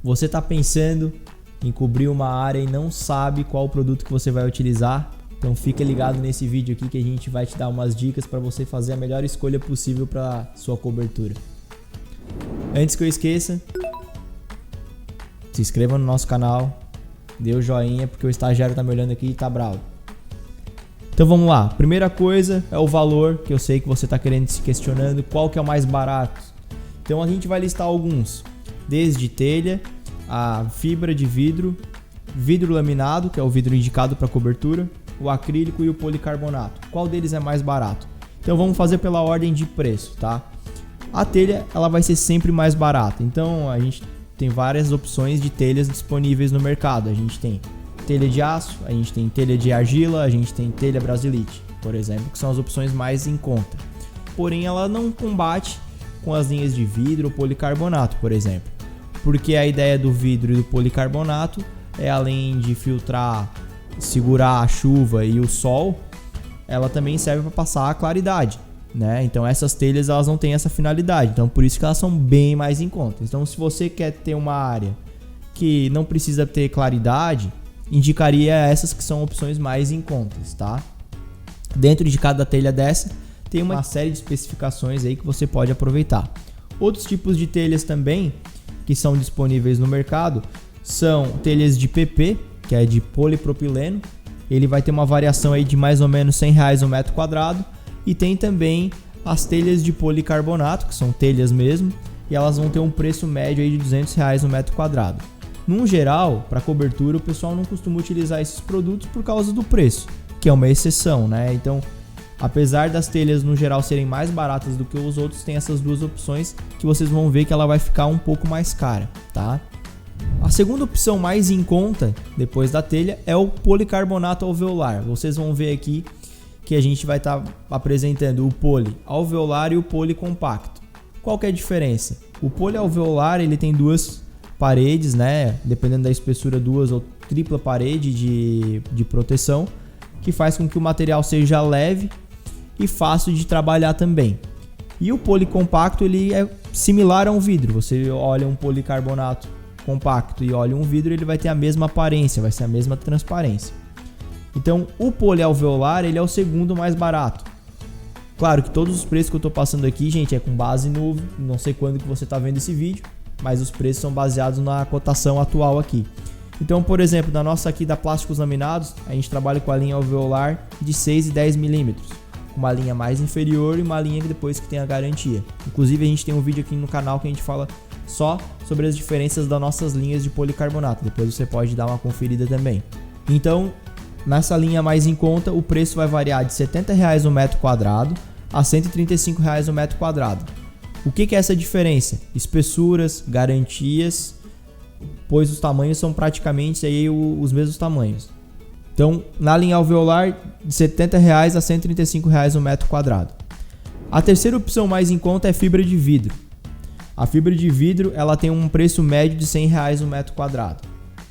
Você está pensando em cobrir uma área e não sabe qual produto que você vai utilizar? Então fica ligado nesse vídeo aqui que a gente vai te dar umas dicas para você fazer a melhor escolha possível para sua cobertura. Antes que eu esqueça, se inscreva no nosso canal, dê o joinha porque o estagiário tá me olhando aqui e tá bravo. Então vamos lá, primeira coisa é o valor, que eu sei que você está querendo se questionando, qual que é o mais barato. Então a gente vai listar alguns, desde telha, a fibra de vidro, vidro laminado, que é o vidro indicado para cobertura, o acrílico e o policarbonato. Qual deles é mais barato? Então vamos fazer pela ordem de preço, tá? A telha ela vai ser sempre mais barata, então a gente tem várias opções de telhas disponíveis no mercado. A gente tem telha de aço, a gente tem telha de argila, a gente tem telha brasilite, por exemplo, que são as opções mais em conta. Porém, ela não combate com as linhas de vidro ou policarbonato, por exemplo, porque a ideia do vidro e do policarbonato é, além de filtrar, segurar a chuva e o sol, ela também serve para passar a claridade, né? Então essas telhas elas não têm essa finalidade, então por isso que elas são bem mais em conta. Então se você quer ter uma área que não precisa ter claridade, indicaria essas que são opções mais em contas, tá? Dentro de cada telha dessa tem uma série de especificações aí que você pode aproveitar. Outros tipos de telhas também que são disponíveis no mercado são telhas de PP, que é de polipropileno. Ele vai ter uma variação aí de mais ou menos R$100 o metro quadrado. E tem também as telhas de policarbonato, que são telhas mesmo, e elas vão ter um preço médio aí de R$200 o metro quadrado. Num geral, para cobertura, o pessoal não costuma utilizar esses produtos por causa do preço, que é uma exceção, né? Então, apesar das telhas no geral serem mais baratas do que os outros, tem essas duas opções que vocês vão ver que ela vai ficar um pouco mais cara, tá? A segunda opção mais em conta, depois da telha, é o policarbonato alveolar. Vocês vão ver aqui que a gente vai estar apresentando o poli alveolar e o poli compacto. Qual que é a diferença? O poli alveolar ele tem duas paredes, né? Dependendo da espessura, duas ou tripla parede de proteção, que faz com que o material seja leve e fácil de trabalhar também. E o poli compacto ele é similar a um vidro. Você olha um policarbonato compacto e olha um vidro, ele vai ter a mesma aparência, vai ser a mesma transparência. Então, o polialveolar ele é o segundo mais barato. Claro que todos os preços que eu estou passando aqui, gente, é com base no... Não sei quando que você está vendo esse vídeo, mas os preços são baseados na cotação atual aqui. Então, por exemplo, na nossa aqui da Plásticos Laminados, a gente trabalha com a linha alveolar de 6 e 10 milímetros. Uma linha mais inferior e uma linha que depois que tem a garantia. Inclusive, a gente tem um vídeo aqui no canal que a gente fala só sobre as diferenças das nossas linhas de policarbonato. Depois você pode dar uma conferida também. Então, nessa linha mais em conta, o preço vai variar de R$70 o metro quadrado a R$135 o metro quadrado. O que é essa diferença? Espessuras, garantias, pois os tamanhos são praticamente aí os mesmos tamanhos. Então, na linha alveolar, de R$70 a R$135 o metro quadrado. A terceira opção mais em conta é fibra de vidro. A fibra de vidro ela tem um preço médio de R$100 o metro quadrado.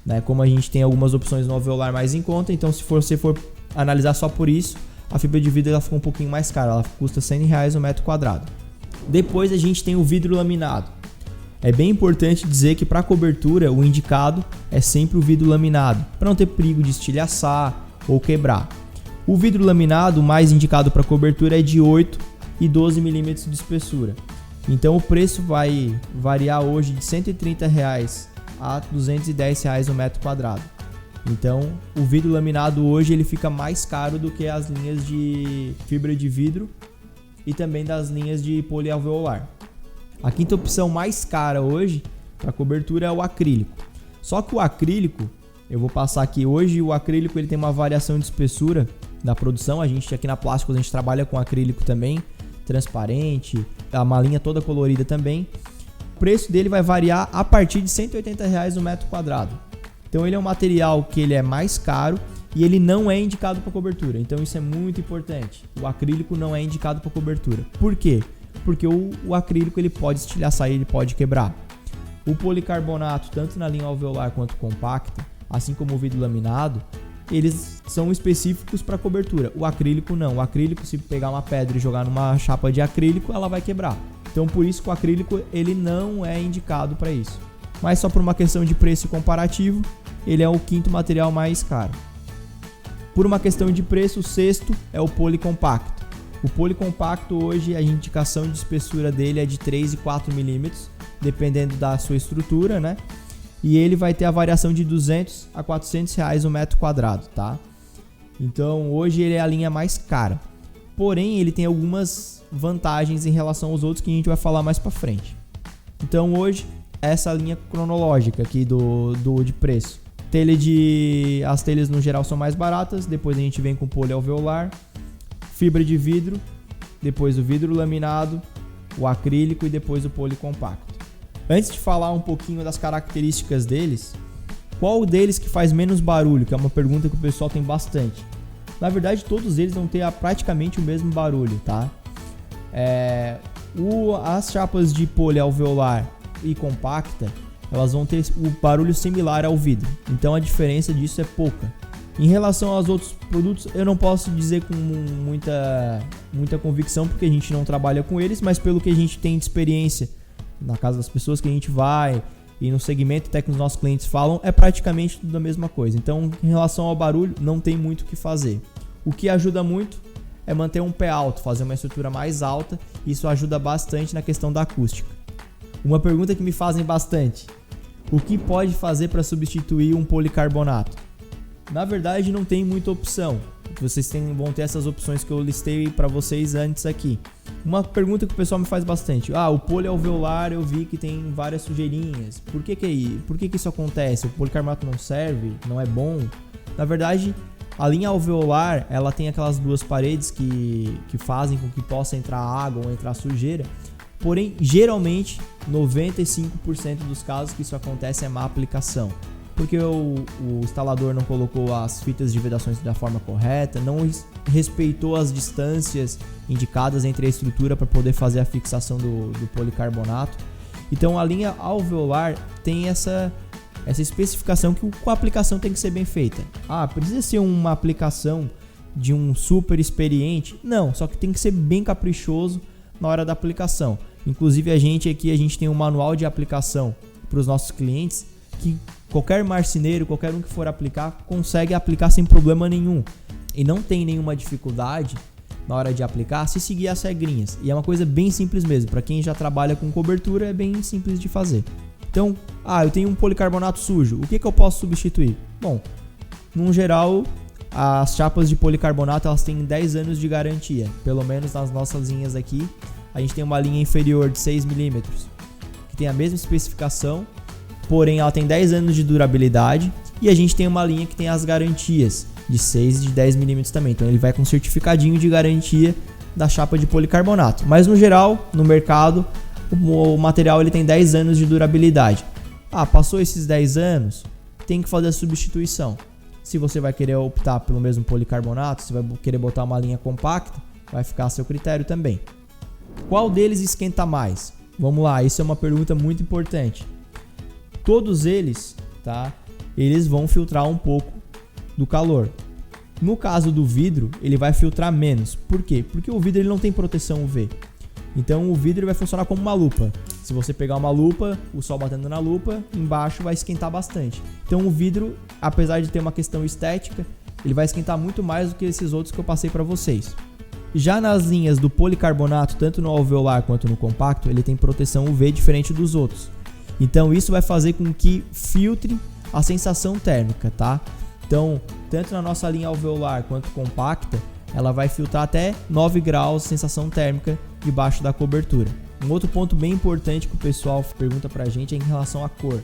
Né? Como a gente tem algumas opções no alveolar mais em conta, então se você for analisar só por isso, a fibra de vidro ela fica um pouquinho mais cara, ela custa R$100 o metro quadrado. Depois a gente tem o vidro laminado. É bem importante dizer que para cobertura o indicado é sempre o vidro laminado, para não ter perigo de estilhaçar ou quebrar. O vidro laminado mais indicado para cobertura é de 8 e 12 milímetros de espessura. Então o preço vai variar hoje de R$130 a R$210 o metro quadrado. Então o vidro laminado hoje ele fica mais caro do que as linhas de fibra de vidro e também das linhas de polialveolar. A quinta opção mais cara hoje para cobertura é o acrílico. Só que o acrílico, eu vou passar aqui hoje, o acrílico ele tem uma variação de espessura da produção. A gente aqui na Plásticos a gente trabalha com acrílico também, transparente, uma linha toda colorida também. O preço dele vai variar a partir de R$180 o metro quadrado. Então ele é um material que ele é mais caro e ele não é indicado para cobertura. Então isso é muito importante. O acrílico não é indicado para cobertura. Por quê? Porque o acrílico ele pode estilhaçar e ele pode quebrar. O policarbonato, tanto na linha alveolar quanto compacta, assim como o vidro laminado, eles são específicos para cobertura. O acrílico não. O acrílico, se pegar uma pedra e jogar numa chapa de acrílico, ela vai quebrar. Então por isso que o acrílico ele não é indicado para isso. mas só por uma questão de preço comparativo, ele é o quinto material mais caro. Por uma questão de preço, o sexto é o policompacto. O policompacto hoje, a indicação de espessura dele é de 3 e 4 milímetros, dependendo da sua estrutura, né? E ele vai ter a variação de 200 a 400 reais o metro quadrado, tá? Então hoje ele é a linha mais cara. Porém, ele tem algumas vantagens em relação aos outros que a gente vai falar mais pra frente. Então hoje, essa linha cronológica aqui de preço. As telhas no geral são mais baratas, depois a gente vem com polialveolar, fibra de vidro, depois o vidro laminado, o acrílico e depois o policompacto. Antes de falar um pouquinho das características deles, qual deles que faz menos barulho? Que é uma pergunta que o pessoal tem bastante. Na verdade, todos eles vão ter praticamente o mesmo barulho, tá? As chapas de polialveolar e compacta, elas vão ter o barulho similar ao vidro. Então a diferença disso é pouca. Em relação aos outros produtos, eu não posso dizer com muita convicção, porque a gente não trabalha com eles, mas pelo que a gente tem de experiência na casa das pessoas que a gente vai e no segmento até que os nossos clientes falam, é praticamente tudo a mesma coisa. Então, em relação ao barulho, não tem muito o que fazer. O que ajuda muito é manter um pé alto, fazer uma estrutura mais alta. Isso ajuda bastante na questão da acústica. Uma pergunta que me fazem bastante: o que pode fazer para substituir um policarbonato? Na verdade, não tem muita opção. Vocês vão ter essas opções que eu listei para vocês antes aqui. Uma pergunta que o pessoal me faz bastante: o polialveolar eu vi que tem várias sujeirinhas. Por que isso acontece? O policarbonato não serve? Não é bom? Na verdade, a linha alveolar, ela tem aquelas duas paredes que fazem com que possa entrar água ou entrar sujeira. Porém, geralmente, 95% dos casos que isso acontece é má aplicação. Porque o instalador não colocou as fitas de vedações da forma correta, não respeitou as distâncias indicadas entre a estrutura para poder fazer a fixação do policarbonato. Então a linha alveolar tem essa especificação que a aplicação tem que ser bem feita. Precisa ser uma aplicação de um super experiente? Não, só que tem que ser bem caprichoso na hora da aplicação. Inclusive a gente tem um manual de aplicação para os nossos clientes que qualquer marceneiro, qualquer um que for aplicar, consegue aplicar sem problema nenhum. E não tem nenhuma dificuldade na hora de aplicar se seguir as regrinhas. E é uma coisa bem simples mesmo. Para quem já trabalha com cobertura, é bem simples de fazer. Então, eu tenho um policarbonato sujo. O que eu posso substituir? Bom, no geral, as chapas de policarbonato elas têm 10 anos de garantia. Pelo menos nas nossas linhas aqui. A gente tem uma linha inferior de 6 mm, que tem a mesma especificação, porém ela tem 10 anos de durabilidade, e a gente tem uma linha que tem as garantias de 6 e de 10 mm também. Então ele vai com certificadinho de garantia da chapa de policarbonato. Mas no geral, no mercado, o material ele tem 10 anos de durabilidade. Passou esses 10 anos, tem que fazer a substituição. Se você vai querer optar pelo mesmo policarbonato, se vai querer botar uma linha compacta, vai ficar a seu critério também. Qual deles esquenta mais? Vamos lá, isso é uma pergunta muito importante. Todos eles, tá? Eles vão filtrar um pouco do calor. No caso do vidro, ele vai filtrar menos. Por quê? Porque o vidro ele não tem proteção UV. Então o vidro vai funcionar como uma lupa. Se você pegar uma lupa, o sol batendo na lupa, embaixo vai esquentar bastante. Então o vidro, apesar de ter uma questão estética, ele vai esquentar muito mais do que esses outros que eu passei para vocês. Já nas linhas do policarbonato, tanto no alveolar quanto no compacto, ele tem proteção UV diferente dos outros. Então isso vai fazer com que filtre a sensação térmica, tá? Então, tanto na nossa linha alveolar quanto compacta, ela vai filtrar até 9 graus de sensação térmica debaixo da cobertura. Um outro ponto bem importante que o pessoal pergunta pra gente é em relação à cor.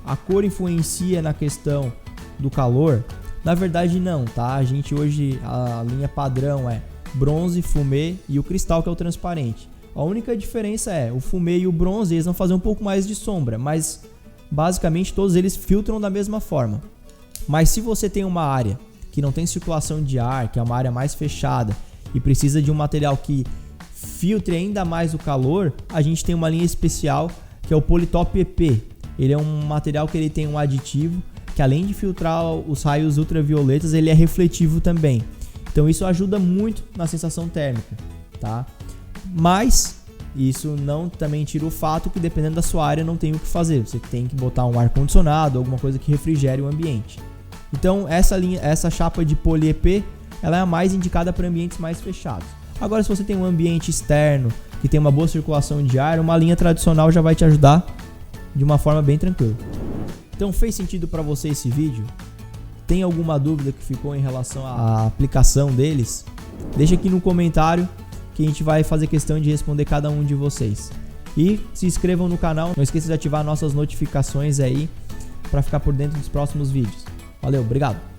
A cor influencia na questão do calor? Na verdade não, tá? A gente hoje, a linha padrão é bronze, fumê e o cristal, que é o transparente. A única diferença é o fumê e o bronze, eles vão fazer um pouco mais de sombra, mas basicamente todos eles filtram da mesma forma. Mas se você tem uma área que não tem circulação de ar, que é uma área mais fechada e precisa de um material que filtre ainda mais o calor, a gente tem uma linha especial que é o Politop EP. Ele é um material que ele tem um aditivo que, além de filtrar os raios ultravioletas, ele é refletivo também. Então isso ajuda muito na sensação térmica, tá? Mas Isso não também tira o fato que dependendo da sua área não tem o que fazer. Você tem que botar um ar-condicionado, alguma coisa que refrigere o ambiente. Então essa chapa de Poly-EP, ela é a mais indicada para ambientes mais fechados. Agora, se você tem um ambiente externo que tem uma boa circulação de ar, uma linha tradicional já vai te ajudar de uma forma bem tranquila. Então, fez sentido para você esse vídeo? Tem alguma dúvida que ficou em relação à aplicação deles? Deixa aqui no comentário que a gente vai fazer questão de responder cada um de vocês. E se inscrevam no canal, não esqueça de ativar nossas notificações aí para ficar por dentro dos próximos vídeos. Valeu, obrigado!